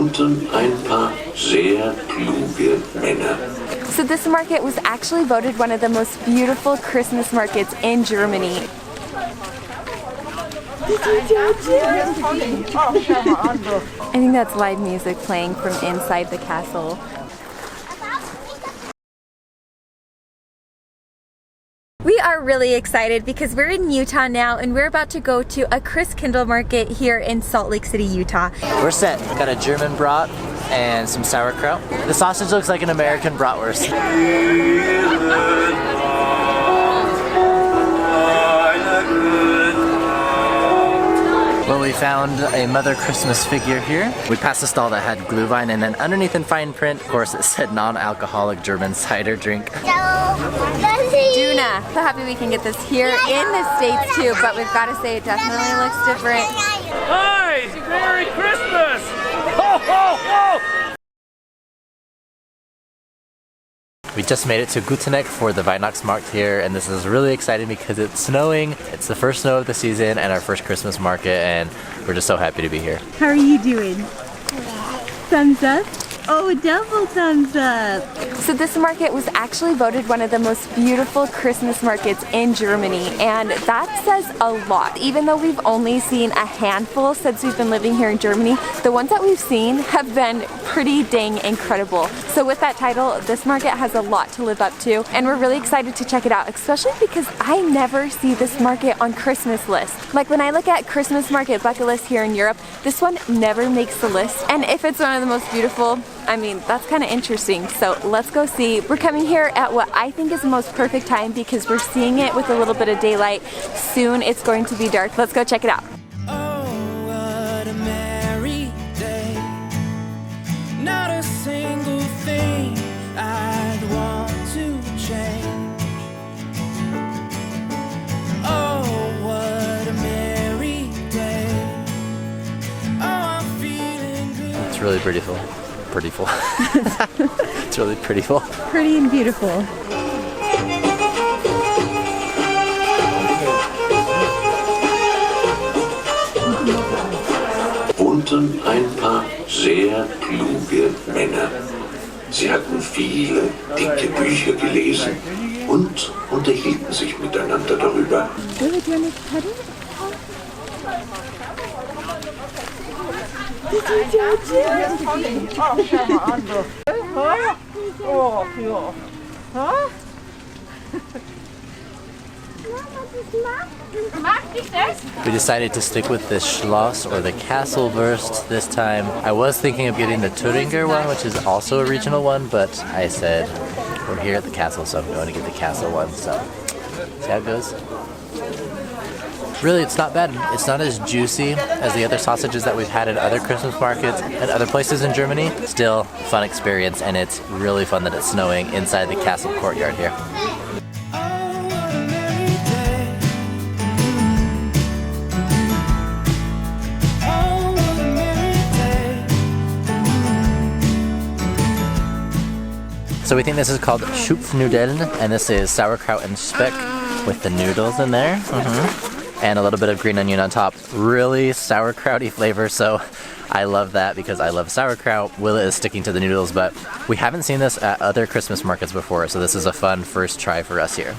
Unten ein paar sehr kluge Männer. So this market was actually voted one of the most beautiful Christmas markets in Germany. I think that's live music playing from inside the castle. We are really excited because we're in Utah now and we're about to go to a Christkindlmarkt here in Salt Lake City, Utah. We're set. We've got a German brat and some sauerkraut. The sausage looks like an American bratwurst. Well, we found a Mother Christmas figure here. We passed a stall that had glühwein, and then underneath in fine print, of course, it said non-alcoholic German cider drink. Duna. So happy we can get this here in the States too, but we've got to say it definitely looks different. Hi! Merry Christmas! Ho, ho, ho! We just made it to Guteneck for the Weihnachtsmarkt here, and this is really exciting because it's snowing. It's the first snow of the season and our first Christmas market, and we're just so happy to be here. How are you doing? Thumbs up? Oh, double thumbs up! So this market was actually voted one of the most beautiful Christmas markets in Germany, and that says a lot. Even though we've only seen a handful since we've been living here in Germany, the ones that we've seen have been pretty dang incredible. So with that title, this market has a lot to live up to, and we're really excited to check it out, especially because I never see this market on Christmas lists. Like when I look at Christmas market bucket list here in Europe, this one never makes the list, and if it's one of the most beautiful, I mean, that's kind of interesting. So let's go see. We're coming here at what I think is the most perfect time because we're seeing it with a little bit of daylight. Soon it's going to be dark. Let's go check it out. Oh, what a merry day. Not a single thing I'd want to change. Oh, what a merry day. Oh, I'm feeling good. It's really beautiful. Prettyful. It's really prettyful. Pretty and beautiful. Unten ein paar sehr kluge Männer. Sie hatten viele dicke Bücher gelesen und unterhielten sich miteinander darüber. We decided to stick with the Schloss or the Castlewurst this time. I was thinking of getting the Thüringer one, which is also a regional one, but I said we're here at the castle, so I'm going to get the castle one. So see how it goes. Really, it's not bad. It's not as juicy as the other sausages that we've had at other Christmas markets and other places in Germany. Still, fun experience, and it's really fun that it's snowing inside the castle courtyard here. So we think this is called Schupfnudeln, and this is sauerkraut and speck with the noodles in there. And a little bit of green onion on top. Really sauerkrauty flavor, so I love that because I love sauerkraut. Willa is sticking to the noodles, but we haven't seen this at other Christmas markets before, so this is a fun first try for us here.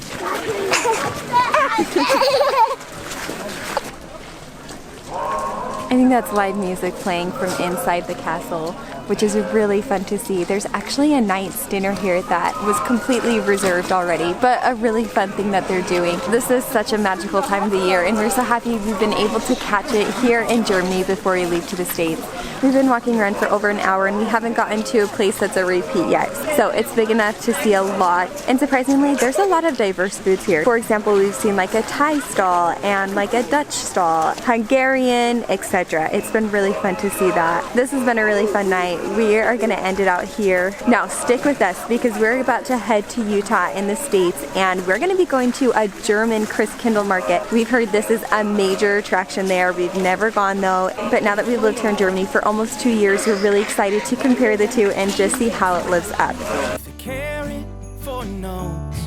I think that's live music playing from inside the castle, which is really fun to see. There's actually a knight's dinner here that was completely reserved already, but a really fun thing that they're doing. This is such a magical time of the year, and we're so happy we've been able to catch it here in Germany before we leave to the States. We've been walking around for over an hour and we haven't gotten to a place that's a repeat yet. So it's big enough to see a lot, and surprisingly there's a lot of diverse foods here. For example, we've seen like a Thai stall and like a Dutch stall, Hungarian, etc. It's been really fun to see that. This has been a really fun night. We are going to end it out here. Now stick with us because we're about to head to Utah in the States, and we're going to be going to a German Christkindlmarkt. We've heard this is a major attraction there. We've never gone though, but now that we've lived here in Germany for almost 2 years, we're really excited to compare the two and just see how it lives up. The carrot for nose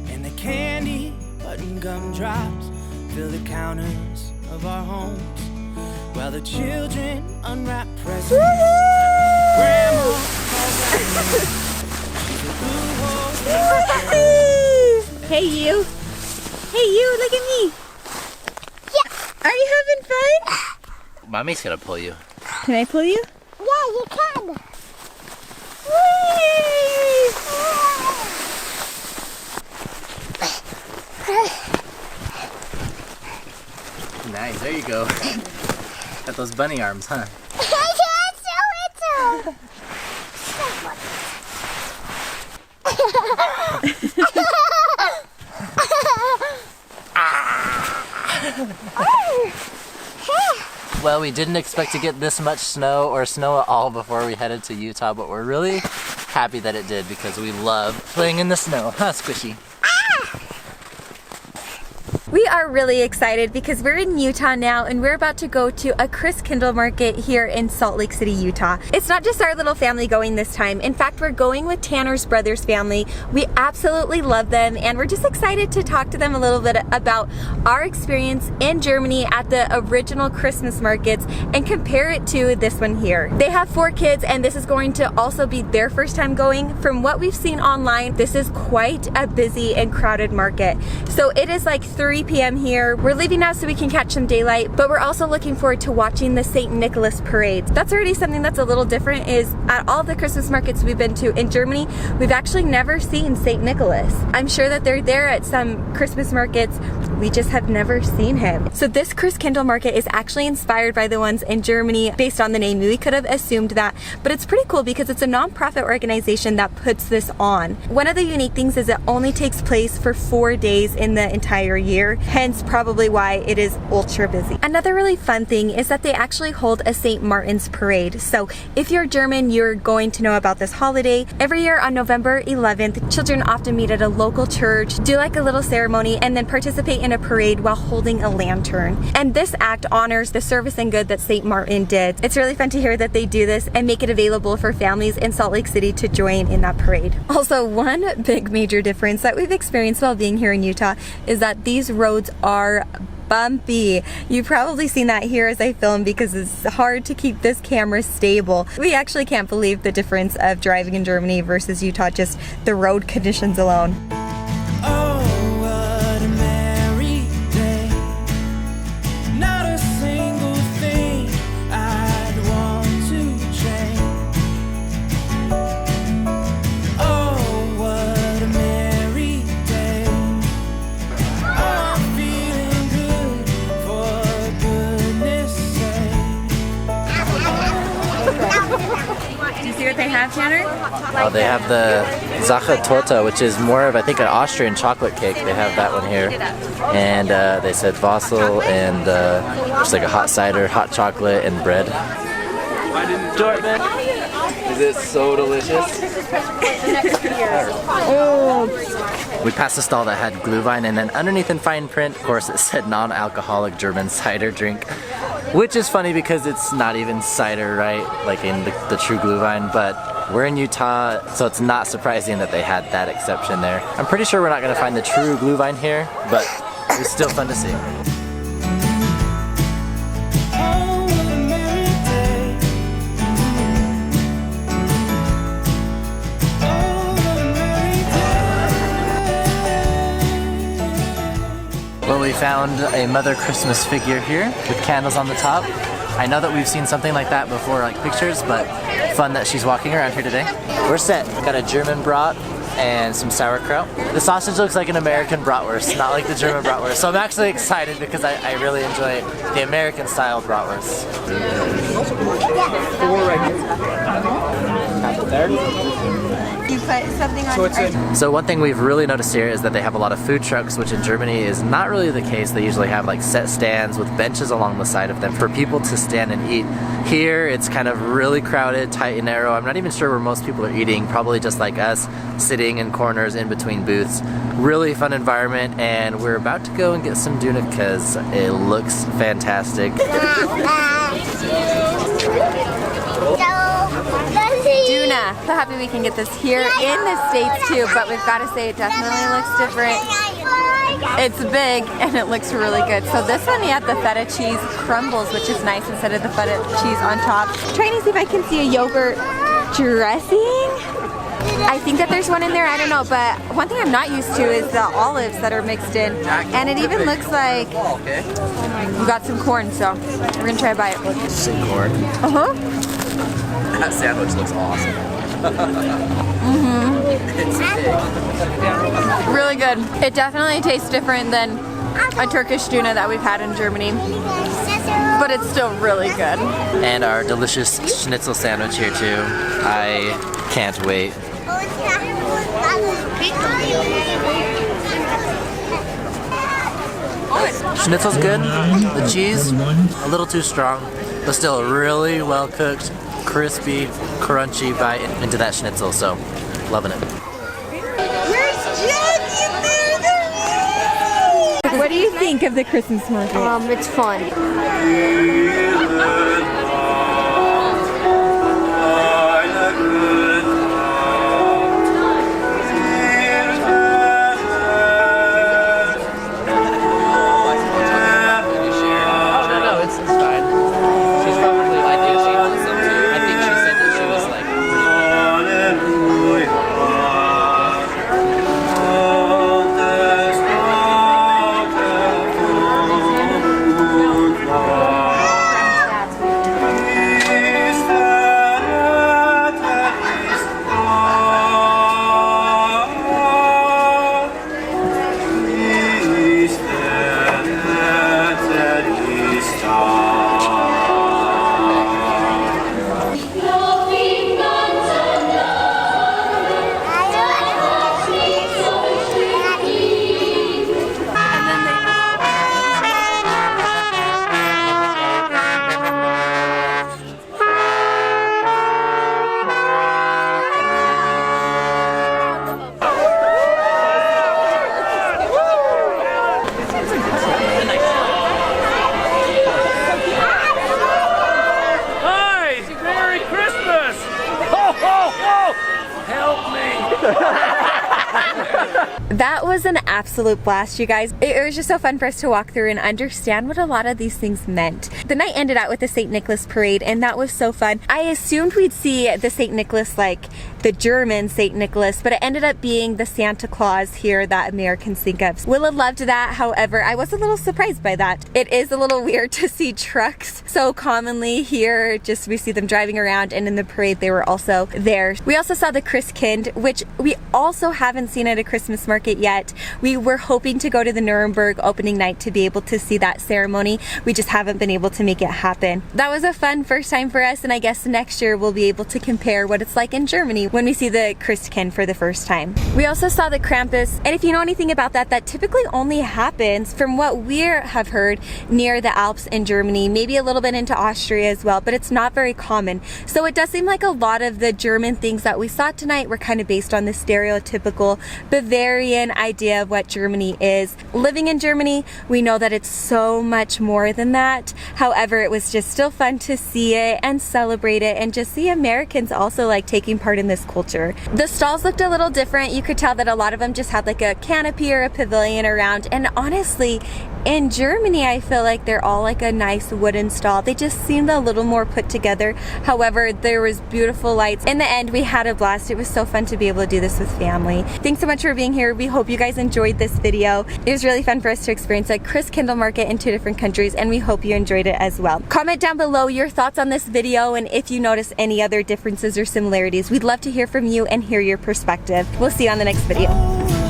and the candy button gum drops fill the counters of our homes while the children unwrap presents. Grandma. Hey you. Hey you, look at me. Yeah. Are you having fun? Mommy's gonna pull you. Can I pull you? Yeah, you can. Nice, there you go. Got those bunny arms, huh? Well, we didn't expect to get this much snow or snow at all before we headed to Utah, but we're really happy that it did because we love playing in the snow. Huh, Squishy? We are really excited because we're in Utah now and we're about to go to a Christkindlmarkt here in Salt Lake City, Utah. It's not just our little family going this time. In fact, we're going with Tanner's brother's family. We absolutely love them and we're just excited to talk to them a little bit about our experience in Germany at the original Christmas markets and compare it to this one here. They have 4 kids and this is going to also be their first time going. From what we've seen online, this is quite a busy and crowded market. So it is like 3 p.m. here. We're leaving now so we can catch some daylight, but we're also looking forward to watching the St. Nicholas parades. That's already something that's a little different is at all the Christmas markets we've been to in Germany, we've actually never seen St. Nicholas. I'm sure that they're there at some Christmas markets. We just have never seen him. So this Christkindlmarkt is actually inspired by the ones in Germany based on the name. We could have assumed that, but it's pretty cool because it's a non-profit organization that puts this on. One of the unique things is it only takes place for 4 days in the entire year, hence probably why it is ultra busy. Another really fun thing is that they actually hold a St. Martin's parade. So if you're German, you're going to know about this holiday. Every year on November 11th, children often meet at a local church, do like a little ceremony, and then participate in a parade while holding a lantern. And this act honors the service and good that St. Martin did. It's really fun to hear that they do this and make it available for families in Salt Lake City to join in that parade. Also, one big major difference that we've experienced while being here in Utah is that these roads are bumpy. You've probably seen that here as I film because it's hard to keep this camera stable. We actually can't believe the difference of driving in Germany versus Utah, just the road conditions alone. Oh, what a merry day. Not a single thing I'd want to change. Oh, what a merry day. I'm feeling good for goodness sake. Do you see what they have, Tanner? Oh, they have the Sache Torte, which is more of, I think, an Austrian chocolate cake. They have that one here. And they said Vossel and just like a hot cider, hot chocolate, and bread. Dortmund. Is it so delicious? We passed a stall that had Glühwein, and then underneath in fine print, of course, it said non-alcoholic German cider drink. Which is funny because it's not even cider, right? Like in the true Glühwein, but we're in Utah, so it's not surprising that they had that exception there. I'm pretty sure we're not gonna find the true Glühwein here, but it's still fun to see. Oh, what a merry day. Oh, what a merry day. Well, we found a Mother Christmas figure here with candles on the top. I know that we've seen something like that before, like pictures, but fun that she's walking around here today. We're set. We've got a German brat and some sauerkraut. The sausage looks like an American bratwurst, not like the German bratwurst. So I'm actually excited because I really enjoy the American style bratwurst. 4 right here. There. You put something on. So one thing we've really noticed here is that they have a lot of food trucks, which in Germany is not really the case. They usually have like set stands with benches along the side of them for people to stand and eat. Here it's kind of really crowded, tight and narrow. I'm not even sure where most people are eating, probably just like us, sitting in corners in between booths. Really fun environment, and we're about to go and get some tuna because it looks fantastic. Tuna. So happy we can get this here in the States too, but we've got to say it definitely looks different. It's big and it looks really good. So this one, we have the feta cheese crumbles, which is nice instead of the feta cheese on top. Trying to see if I can see a yogurt dressing. I think that there's one in there, I don't know, but one thing I'm not used to is the olives that are mixed in. And it even looks like we got some corn, so we're gonna try to buy it. Some corn. Uh-huh. That sandwich looks awesome. It's big. Really good. It definitely tastes different than a Turkish tuna that we've had in Germany, but it's still really good. And our delicious schnitzel sandwich here too. I can't wait. Schnitzel's good. The cheese, a little too strong, but still really well cooked, crispy, crunchy bite into that schnitzel, so loving it. What do you think of the Christmas market? It's fun. That was an absolute blast, you guys. It was just so fun for us to walk through and understand what a lot of these things meant. The night ended out with the St. Nicholas parade, and that was so fun. I assumed we'd see the St. Nicholas like the German St. Nicholas, but it ended up being the Santa Claus here that Americans think of. Willa loved that, however, I was a little surprised by that. It is a little weird to see trucks so commonly here, just we see them driving around, and in the parade they were also there. We also saw the Christkind, which we also haven't seen at a Christmas market yet. We were hoping to go to the Nuremberg opening night to be able to see that ceremony. We just haven't been able to make it happen. That was a fun first time for us, and I guess next year we'll be able to compare what it's like in Germany when we see the Christkind for the first time. We also saw the Krampus, and if you know anything about that, that typically only happens, from what we have heard, near the Alps in Germany, maybe a little bit into Austria as well, but it's not very common. So it does seem like a lot of the German things that we saw tonight were kind of based on the stereotypical Bavarian idea of what Germany is. Living in Germany, we know that it's so much more than that. However, it was just still fun to see it and celebrate it, and just see Americans also like taking part in this culture. The stalls looked a little different. You could tell that a lot of them just had like a canopy or a pavilion around, and honestly, in Germany, I feel like they're all like a nice wooden stall. They just seemed a little more put together. However, there was beautiful lights. In the end, we had a blast. It was so fun to be able to do this with family. Thanks so much for being here. We hope you guys enjoyed this video. It was really fun for us to experience a Christkindlmarkt in 2 different countries, and we hope you enjoyed it as well. Comment down below your thoughts on this video, and if you notice any other differences or similarities. We'd love to hear from you and hear your perspective. We'll see you on the next video.